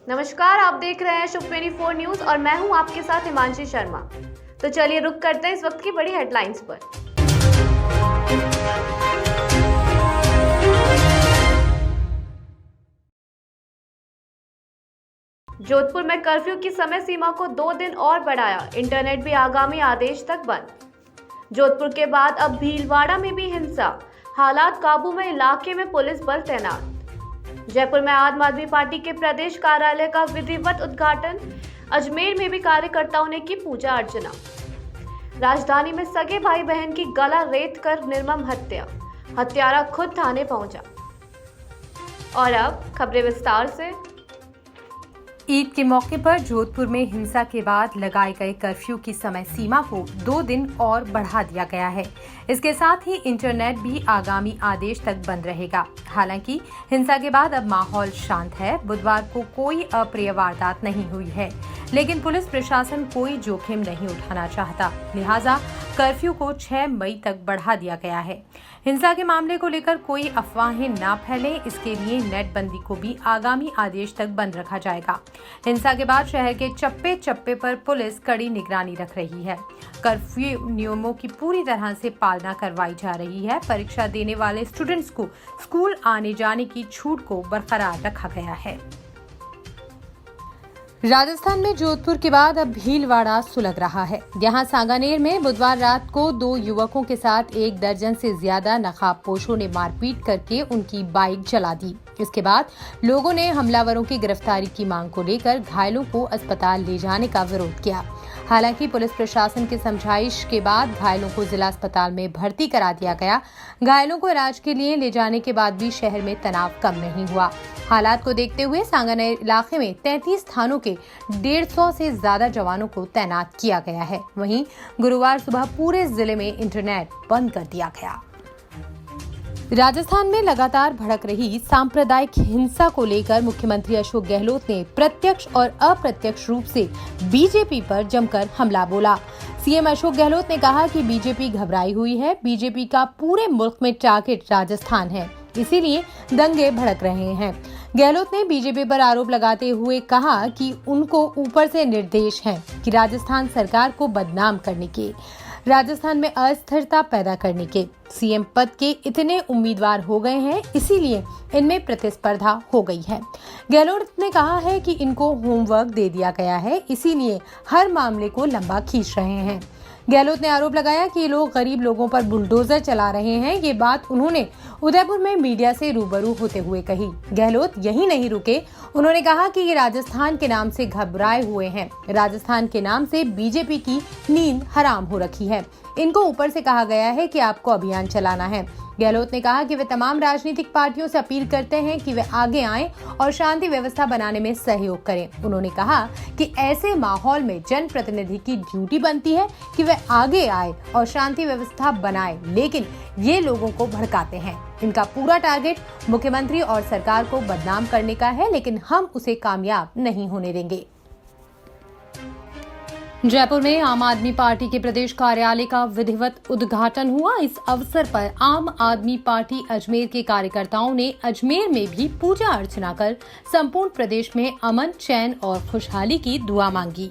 नमस्कार, आप देख रहे हैं शुभ 24 न्यूज और मैं हूं आपके साथ हिमांशी शर्मा। तो चलिए रुक करते हैं इस वक्त की बड़ी हेडलाइंस पर। जोधपुर में कर्फ्यू की समय सीमा को 2 दिन और बढ़ाया, इंटरनेट भी आगामी आदेश तक बंद। जोधपुर के बाद अब भीलवाड़ा में भी हिंसा, हालात काबू में, इलाके में पुलिस बल तैनात। जयपुर में आम आदमी पार्टी के प्रदेश कार्यालय का विधिवत उद्घाटन, अजमेर में भी कार्यकर्ताओं ने की पूजा अर्चना। राजधानी में सगे भाई बहन की गला रेत कर निर्मम हत्या, हत्यारा खुद थाने पहुंचा। और अब खबरें विस्तार से। ईद के मौके पर जोधपुर में हिंसा के बाद लगाए गए कर्फ्यू की समय सीमा को 2 दिन और बढ़ा दिया गया है। इसके साथ ही इंटरनेट भी आगामी आदेश तक बंद रहेगा। हालांकि हिंसा के बाद अब माहौल शांत है। बुधवार को कोई अप्रिय वारदात नहीं हुई है, लेकिन पुलिस प्रशासन कोई जोखिम नहीं उठाना चाहता, लिहाजा कर्फ्यू को 6 मई तक बढ़ा दिया गया है। हिंसा के मामले को लेकर कोई अफवाहें न फैले, इसके लिए नेट बंदी को भी आगामी आदेश तक बंद रखा जाएगा। हिंसा के बाद शहर के चप्पे चप्पे पर पुलिस कड़ी निगरानी रख रही है। कर्फ्यू नियमों की पूरी तरह से पालना करवाई जा रही है। परीक्षा देने वाले स्टूडेंट्स को स्कूल आने जाने की छूट को बरकरार रखा गया है। राजस्थान में जोधपुर के बाद अब भीलवाड़ा सुलग रहा है। यहां सांगानेर में बुधवार रात को 2 युवकों के साथ 1 दर्जन से ज्यादा नकाबपोशों ने मारपीट करके उनकी बाइक जला दी। इसके बाद लोगों ने हमलावरों की गिरफ्तारी की मांग को लेकर घायलों को अस्पताल ले जाने का विरोध किया। हालांकि पुलिस प्रशासन की समझाइश के बाद घायलों को जिला अस्पताल में भर्ती करा दिया गया। घायलों को इलाज के लिए ले जाने के बाद भी शहर में तनाव कम नहीं हुआ। हालात को देखते हुए सांगानेर इलाके में 33 थानों के 150 से ज्यादा जवानों को तैनात किया गया है। वहीं गुरुवार सुबह पूरे जिले में इंटरनेट बंद कर दिया गया। राजस्थान में लगातार भड़क रही सांप्रदायिक हिंसा को लेकर मुख्यमंत्री अशोक गहलोत ने प्रत्यक्ष और अप्रत्यक्ष रूप से बीजेपी पर जमकर हमला बोला। सीएम अशोक गहलोत ने कहा कि बीजेपी घबराई हुई है। बीजेपी का पूरे मुल्क में टारगेट राजस्थान है, इसीलिए दंगे भड़क रहे हैं। गहलोत ने बीजेपी पर आरोप लगाते हुए कहा कि उनको ऊपर से निर्देश हैं कि राजस्थान सरकार को बदनाम करने के, राजस्थान में अस्थिरता पैदा करने के। सीएम पद के इतने उम्मीदवार हो गए हैं, इसीलिए इनमें प्रतिस्पर्धा हो गई है। गहलोत ने कहा है कि इनको होमवर्क दे दिया गया है, इसीलिए हर मामले को लंबा खींच रहे हैं। गहलोत ने आरोप लगाया कि ये लोग गरीब लोगों पर बुलडोजर चला रहे हैं। ये बात उन्होंने उदयपुर में मीडिया से रूबरू होते हुए कही। गहलोत यही नहीं रुके, उन्होंने कहा कि ये राजस्थान के नाम से घबराए हुए हैं। राजस्थान के नाम से बीजेपी की नींद हराम हो रखी है। इनको ऊपर से कहा गया है कि आपको अभियान चलाना है। गहलोत ने कहा कि वे तमाम राजनीतिक पार्टियों से अपील करते हैं कि वे आगे आएं और शांति व्यवस्था बनाने में सहयोग करें। उन्होंने कहा कि ऐसे माहौल में जनप्रतिनिधि की ड्यूटी बनती है कि वे आगे आए और शांति व्यवस्था बनाए, लेकिन ये लोगों को भड़काते हैं। इनका पूरा टारगेट मुख्यमंत्री और सरकार को बदनाम करने का है, लेकिन हम उसे कामयाब नहीं होने देंगे। जयपुर में आम आदमी पार्टी के प्रदेश कार्यालय का विधिवत उद्घाटन हुआ। इस अवसर पर आम आदमी पार्टी अजमेर के कार्यकर्ताओं ने अजमेर में भी पूजा अर्चना कर संपूर्ण प्रदेश में अमन, चैन और खुशहाली की दुआ मांगी।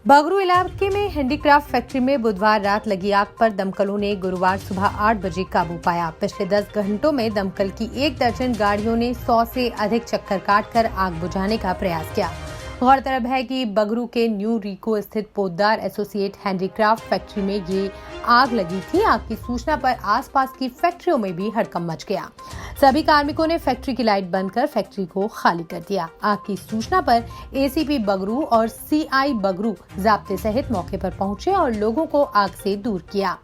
बगरू इलाके में हैंडीक्राफ्ट फैक्ट्री में बुधवार रात लगी आग पर दमकलों ने गुरुवार सुबह 8 बजे काबू पाया। पिछले 10 घंटों में दमकल की 1 दर्जन गाड़ियों ने 100 से अधिक चक्कर काटकर आग बुझाने का प्रयास किया। गौरतलब है कि बगरू के न्यू रिको स्थित पोद्दार एसोसिएट हैंडीक्राफ्ट फैक्ट्री में ये आग लगी थी। आग की सूचना पर आसपास की फैक्ट्रियों में भी हड़कंप मच गया। सभी कार्मिकों ने फैक्ट्री की लाइट बंद कर फैक्ट्री को खाली कर दिया। आग की सूचना पर एसीपी बगरू और सीआई बगरू जाब्ते सहित मौके पर पहुंचे और लोगों को आग से दूर किया।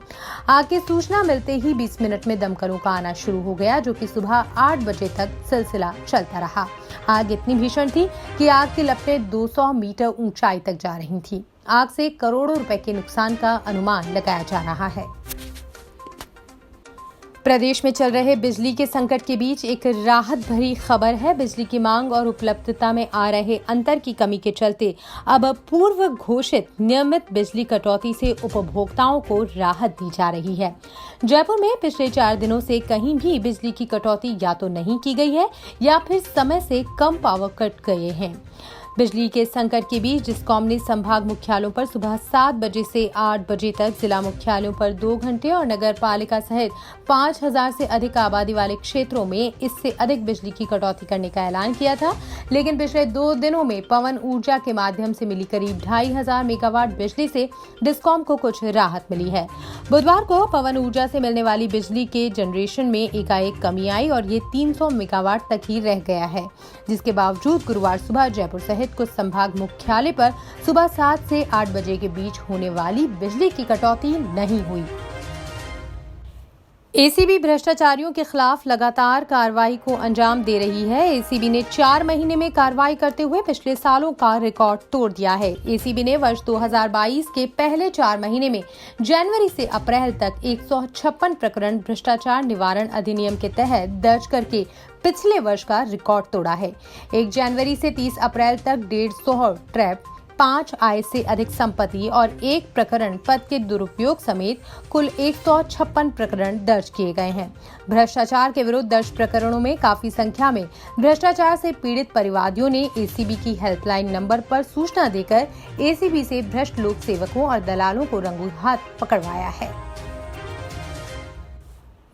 आग की सूचना मिलते ही 20 मिनट में दमकलों का आना शुरू हो गया, जो कि सुबह 8 बजे तक सिलसिला चलता रहा। आग इतनी भीषण थी कि आग की लपटें 200 मीटर ऊंचाई तक जा रही थी। आग से करोड़ों रुपए के नुकसान का अनुमान लगाया जा रहा है। प्रदेश में चल रहे बिजली के संकट के बीच एक राहत भरी खबर है। बिजली की मांग और उपलब्धता में आ रहे अंतर की कमी के चलते अब पूर्व घोषित नियमित बिजली कटौती से उपभोक्ताओं को राहत दी जा रही है। जयपुर में पिछले 4 दिनों से कहीं भी बिजली की कटौती या तो नहीं की गई है या फिर समय से कम पावर कट गए हैं। बिजली के संकट के बीच डिस्कॉम ने संभाग मुख्यालयों पर सुबह 7 बजे से 8 बजे तक, जिला मुख्यालयों पर 2 घंटे और नगर पालिका सहित 5000 से अधिक आबादी वाले क्षेत्रों में इससे अधिक बिजली की कटौती करने का ऐलान किया था। लेकिन पिछले 2 दिनों में पवन ऊर्जा के माध्यम से मिली करीब 2500 मेगावाट बिजली से डिस्कॉम को कुछ राहत मिली है। बुधवार को पवन ऊर्जा से मिलने वाली बिजली के जनरेशन में एकाएक कमी आई और ये 300 मेगावाट तक ही रह गया है, जिसके बावजूद गुरुवार सुबह जयपुर सहित कुछ संभाग मुख्यालय पर सुबह 7 से 8 बजे के बीच होने वाली बिजली की कटौती नहीं हुई। एसीबी भ्रष्टाचारियों के खिलाफ लगातार कार्रवाई को अंजाम दे रही है। एसीबी ने 4 महीने में कार्रवाई करते हुए पिछले सालों का रिकॉर्ड तोड़ दिया है। एसीबी ने वर्ष 2022 के पहले 4 महीने में जनवरी से अप्रैल तक 156 प्रकरण भ्रष्टाचार निवारण अधिनियम के तहत दर्ज करके पिछले वर्ष का रिकॉर्ड तोड़ा है। 1 जनवरी से 30 अप्रैल तक 150 ट्रैप, 5 आय से अधिक संपत्ति और 1 प्रकरण पद के दुरुपयोग समेत कुल 156 प्रकरण दर्ज किए गए हैं। भ्रष्टाचार के विरुद्ध दर्ज प्रकरणों में काफी संख्या में भ्रष्टाचार से पीड़ित परिवादियों ने एसीबी की हेल्पलाइन नंबर पर सूचना देकर एसीबी से भ्रष्ट लोक सेवकों और दलालों को रंगों हाथ पकड़वाया है।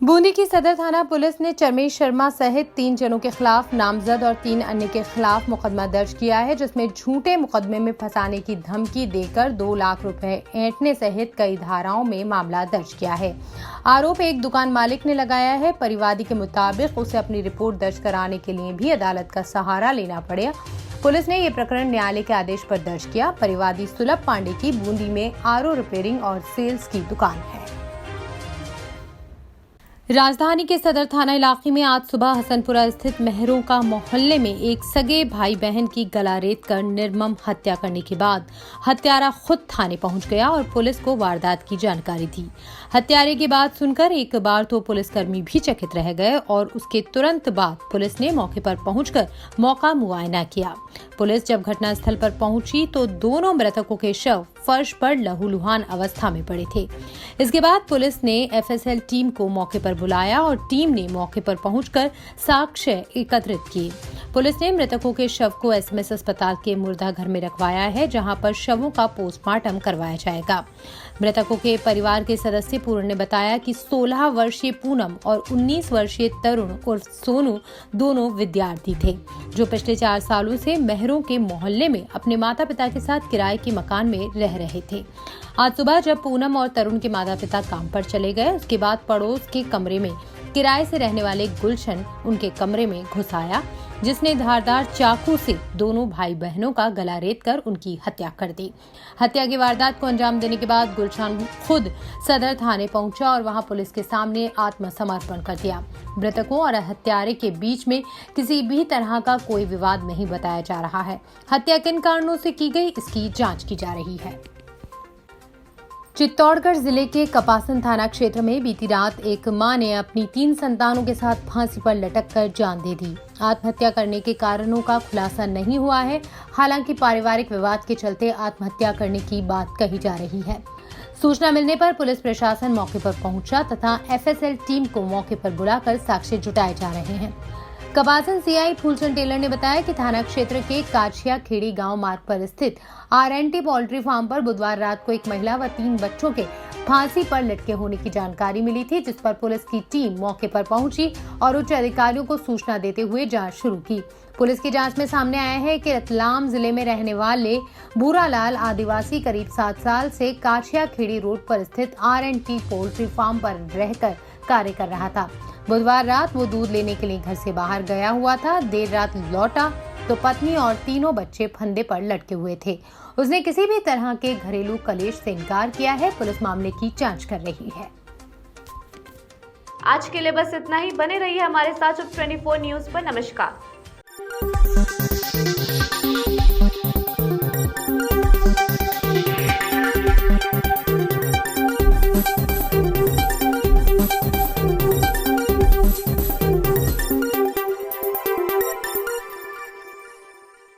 बूंदी की सदर थाना पुलिस ने चरमेश शर्मा सहित 3 जनों के खिलाफ नामजद और 3 अन्य के खिलाफ मुकदमा दर्ज किया है, जिसमें झूठे मुकदमे में फंसाने की धमकी देकर 2 लाख रुपए ऐंठने सहित कई धाराओं में मामला दर्ज किया है। आरोप एक दुकान मालिक ने लगाया है। परिवादी के मुताबिक उसे अपनी रिपोर्ट दर्ज कराने के लिए भी अदालत का सहारा लेना पड़ा। पुलिस ने ये प्रकरण न्यायालय के आदेश पर दर्ज किया। परिवादी सुलभ पांडे की बूंदी में आरओ रिपेयरिंग और सेल्स की दुकान है। राजधानी के सदर थाना इलाके में आज सुबह हसनपुरा स्थित मेहरों का मोहल्ले में एक सगे भाई बहन की गला रेत कर निर्मम हत्या करने के बाद हत्यारा खुद थाने पहुंच गया और पुलिस को वारदात की जानकारी दी। हत्यारे की बात सुनकर एक बार तो पुलिसकर्मी भी चकित रह गए और उसके तुरंत बाद पुलिस ने मौके पर पहुंचकर मौका मुआयना किया। पुलिस जब घटनास्थल पर पहुंची तो दोनों मृतकों के शव फर्श पर लहूलुहान अवस्था में पड़े थे। इसके बाद पुलिस ने एफएसएल टीम को मौके पर बुलाया और टीम ने मौके पर पहुंचकर साक्ष्य एकत्रित किए। पुलिस ने मृतकों के शव को एसएमएस अस्पताल के मुर्दा घर में रखवाया है, जहां पर शवों का पोस्टमार्टम करवाया जाएगा। मृतकों के परिवार के सदस्य पूर्ण ने बताया कि 16 वर्षीय पूनम और 19 वर्षीय तरुण उर्फ सोनू दोनों विद्यार्थी थे, जो पिछले 4 सालों से मेहरों के मोहल्ले में अपने माता पिता के साथ किराए के मकान में रह रहे थे। आज सुबह जब पूनम और तरुण के माता पिता काम पर चले गए, उसके बाद पड़ोस के कमरे में किराए से रहने वाले गुलशन उनके कमरे में घुस आया, जिसने धारदार चाकू से दोनों भाई बहनों का गला रेत कर उनकी हत्या कर दी। हत्या की वारदात को अंजाम देने के बाद गुलशन खुद सदर थाने पहुंचा और वहां पुलिस के सामने आत्मसमर्पण कर दिया। मृतकों और हत्यारे के बीच में किसी भी तरह का कोई विवाद नहीं बताया जा रहा है। हत्या किन कारणों से की गई, इसकी जांच की जा रही है। चित्तौड़गढ़ जिले के कपासन थाना क्षेत्र में बीती रात एक मां ने अपनी 3 संतानों के साथ फांसी पर लटक कर जान दे दी। आत्महत्या करने के कारणों का खुलासा नहीं हुआ है। हालांकि पारिवारिक विवाद के चलते आत्महत्या करने की बात कही जा रही है। सूचना मिलने पर पुलिस प्रशासन मौके पर पहुंचा तथा एफएसएल टीम को मौके पर बुलाकर साक्ष्य जुटाए जा रहे हैं। कपासन सीआई फूलचंद टेलर ने बताया कि थाना क्षेत्र के काछिया खेड़ी गांव मार्ग पर स्थित आरएनटी पोल्ट्री फार्म पर बुधवार रात को एक महिला व 3 बच्चों के फांसी पर लटके होने की जानकारी मिली थी, जिस पर पुलिस की टीम मौके पर पहुंची और उच्च अधिकारियों को सूचना देते हुए जांच शुरू की। पुलिस की जांच में सामने आया है कि रतलाम जिले में रहने वाले भूरालाल आदिवासी करीब 7 साल से काछिया खेड़ी रोड पर स्थित आरएनटी पोल्ट्री फार्म पर रहकर कार्य कर रहा था। बुधवार रात वो दूध लेने के लिए घर से बाहर गया हुआ था। देर रात लौटा तो पत्नी और 3 बच्चे फंदे पर लटके हुए थे। उसने किसी भी तरह के घरेलू कलेश से इनकार किया है। पुलिस मामले की जांच कर रही है। आज के लिए बस इतना ही। बने रहिए हमारे साथ 24 न्यूज पर। नमस्कार।